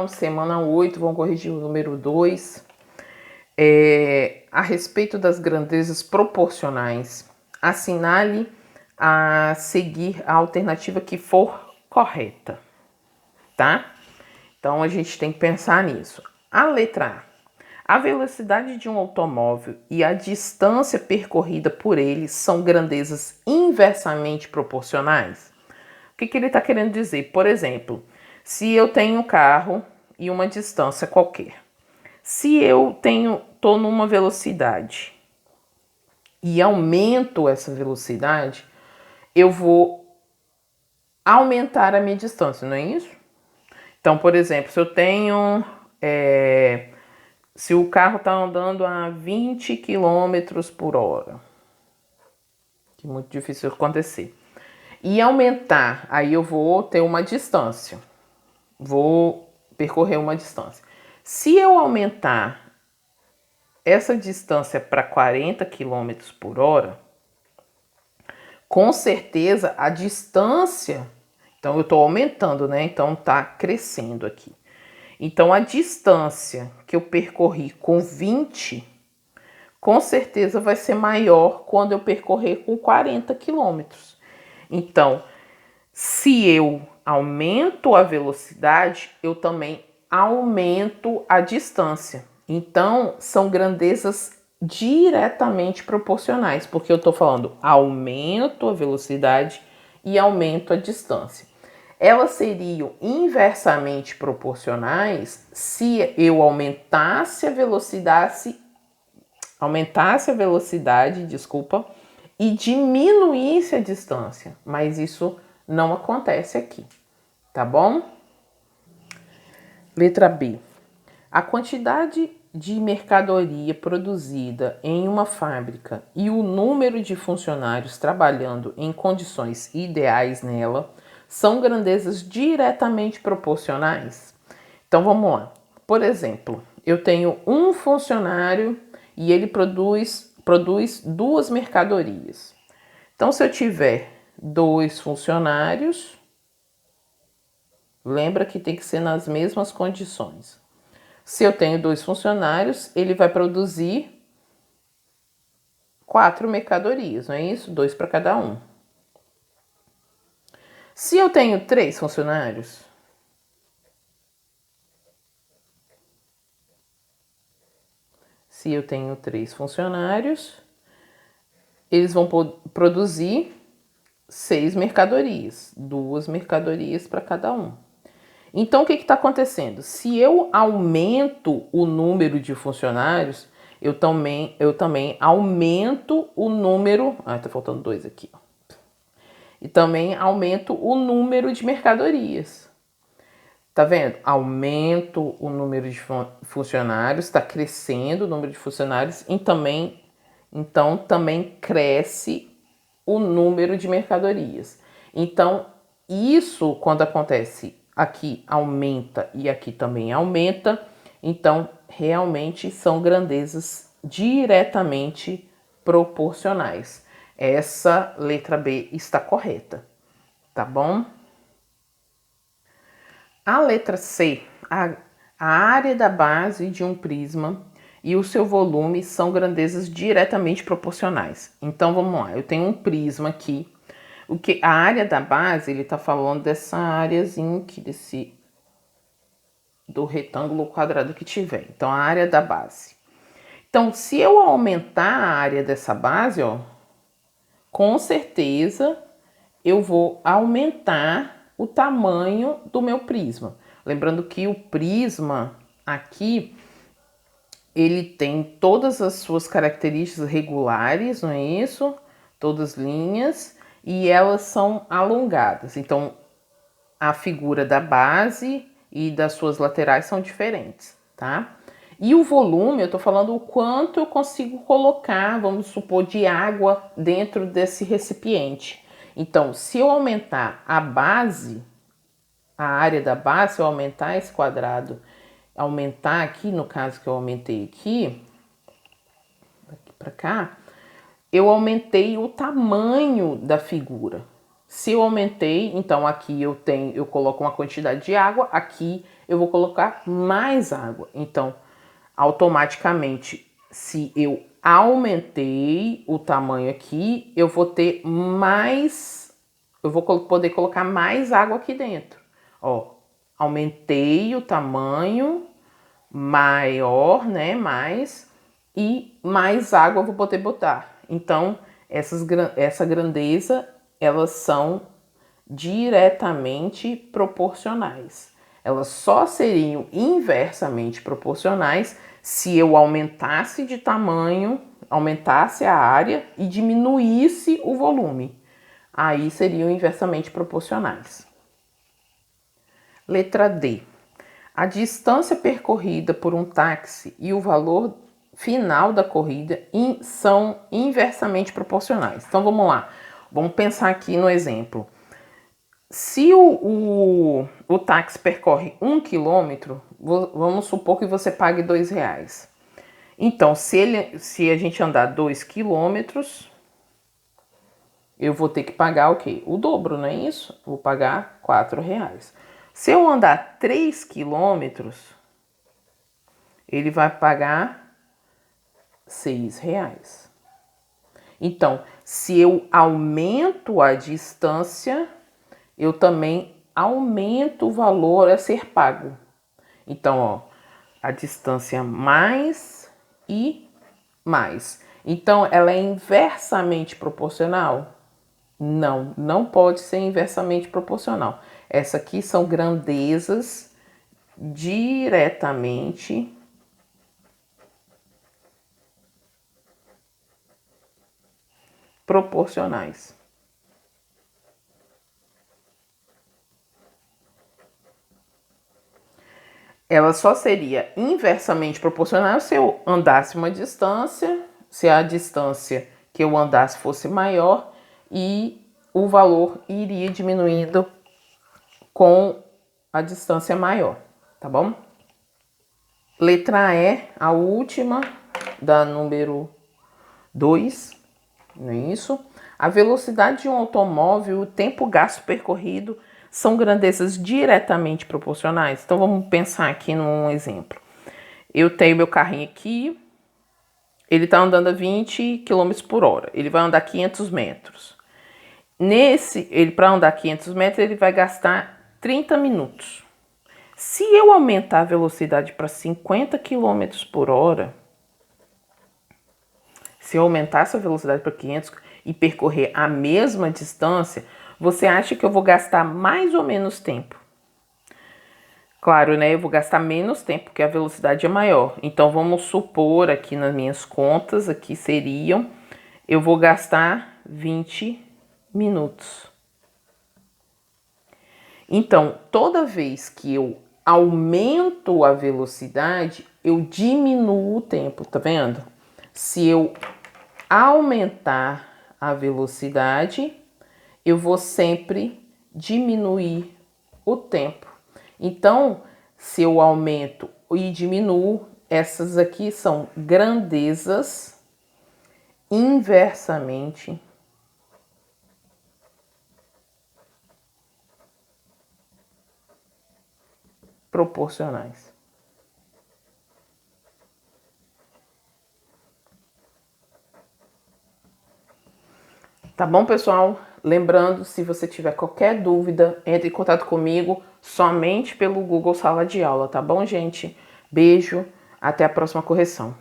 Semana 8, vamos corrigir o número 2. A respeito das grandezas proporcionais, assinale a seguir a alternativa que for correta, tá? Então a gente tem que pensar nisso. A letra A. A velocidade de um automóvel e a distância percorrida por ele são grandezas inversamente proporcionais. O que ele está querendo dizer? Por exemplo, se eu tenho um carro e uma distância qualquer, se eu estou numa velocidade e aumento essa velocidade, eu vou aumentar a minha distância, não é isso? Então, por exemplo, se eu tenho... se o carro está andando a 20 km por hora, que é muito difícil acontecer, e aumentar, aí eu vou ter uma distância, vou percorrer uma distância. Se eu aumentar essa distância para 40 km por hora, com certeza a distância, então eu estou aumentando, né? Então está crescendo aqui. Então a distância que eu percorri com 20, com certeza vai ser maior quando eu percorrer com 40 quilômetros. Então, se eu aumento a velocidade, eu também aumento a distância. Então, são grandezas diretamente proporcionais, porque eu estou falando aumento a velocidade e aumento a distância. Elas seriam inversamente proporcionais se eu aumentasse a velocidade, e diminuísse a distância, mas isso não acontece aqui, tá bom? Letra B. A quantidade de mercadoria produzida em uma fábrica e o número de funcionários trabalhando em condições ideais nela são grandezas diretamente proporcionais. Então vamos lá. Por exemplo, eu tenho um funcionário e ele produz 2 mercadorias. Então, se eu tiver 2 funcionários, lembra que tem que ser nas mesmas condições. Se eu tenho 2 funcionários, ele vai produzir 4 mercadorias, não é isso? 2 para cada um. Se eu tenho 3 funcionários, eles vão produzir 6 mercadorias, 2 mercadorias para cada um. Então, o que está acontecendo? Se eu aumento o número de funcionários, eu também aumento o número... tá faltando 2 aqui. E também aumento o número de mercadorias. Tá vendo? Aumento o número de funcionários, está crescendo o número de funcionários e então também cresce o número de mercadorias. Então, isso quando acontece aqui aumenta e aqui também aumenta, então realmente são grandezas diretamente proporcionais. Essa letra B está correta, tá bom? A letra C, a área da base de um prisma e o seu volume são grandezas diretamente proporcionais. Então vamos lá, eu tenho um prisma aqui. A área da base, ele está falando dessa areazinha aqui, do retângulo quadrado que tiver. Então, a área da base. Então, se eu aumentar a área dessa base, ó, com certeza eu vou aumentar o tamanho do meu prisma. Lembrando que o prisma aqui, ele tem todas as suas características regulares, não é isso? Todas linhas, e elas são alongadas. Então, a figura da base e das suas laterais são diferentes, tá? E o volume, eu tô falando o quanto eu consigo colocar, vamos supor, de água dentro desse recipiente. Então, se eu aumentar a base, a área da base, se eu aumentar esse quadrado, aumentar aqui, no caso que eu aumentei aqui, daqui para cá, eu aumentei o tamanho da figura. Se eu aumentei, então aqui eu coloco uma quantidade de água, aqui eu vou colocar mais água. Então, automaticamente, se eu aumentei o tamanho aqui, eu vou ter mais, eu vou poder colocar mais água aqui dentro. Ó, aumentei o tamanho maior, né, e mais água eu vou poder botar. Então, essa grandeza, elas são diretamente proporcionais. Elas só seriam inversamente proporcionais se eu aumentasse de tamanho, aumentasse a área e diminuísse o volume. Aí seriam inversamente proporcionais. Letra D. A distância percorrida por um táxi e o valor final da corrida são inversamente proporcionais. Então vamos lá, vamos pensar aqui no exemplo. Se o táxi percorre 1 quilômetro, vamos supor que você pague R$2. Então, se a gente andar 2 quilômetros, eu vou ter que pagar o quê? O dobro, não é isso? Vou pagar R$4. Se eu andar 3 quilômetros, ele vai pagar R$6. Então, se eu aumento a distância, eu também aumento o valor a ser pago. Então, ó, a distância mais e mais. Então, ela é inversamente proporcional? Não, não pode ser inversamente proporcional. Essa aqui são grandezas diretamente proporcionais. Ela só seria inversamente proporcional se eu andasse uma distância, se a distância que eu andasse fosse maior e o valor iria diminuindo com a distância maior, tá bom? Letra E, a última, da número 2, não é isso? A velocidade de um automóvel e o tempo gasto percorrido são grandezas diretamente proporcionais. Então vamos pensar aqui num exemplo. Eu tenho meu carrinho aqui, ele está andando a 20 km por hora, ele vai andar 500 metros. Para andar 500 metros, ele vai gastar 30 minutos. Se eu aumentar a velocidade para 50 km por hora, se eu aumentar essa velocidade para 500 e percorrer a mesma distância, você acha que eu vou gastar mais ou menos tempo? Claro, né? Eu vou gastar menos tempo, porque a velocidade é maior. Então, vamos supor aqui nas minhas contas, aqui seriam, eu vou gastar 20 minutos. Então, toda vez que eu aumento a velocidade, eu diminuo o tempo, tá vendo? Se eu aumentar a velocidade, eu vou sempre diminuir o tempo. Então, se eu aumento e diminuo, essas aqui são grandezas inversamente proporcionais. Tá bom, pessoal? Lembrando, se você tiver qualquer dúvida, entre em contato comigo somente pelo Google Sala de Aula, tá bom, gente? Beijo, até a próxima correção.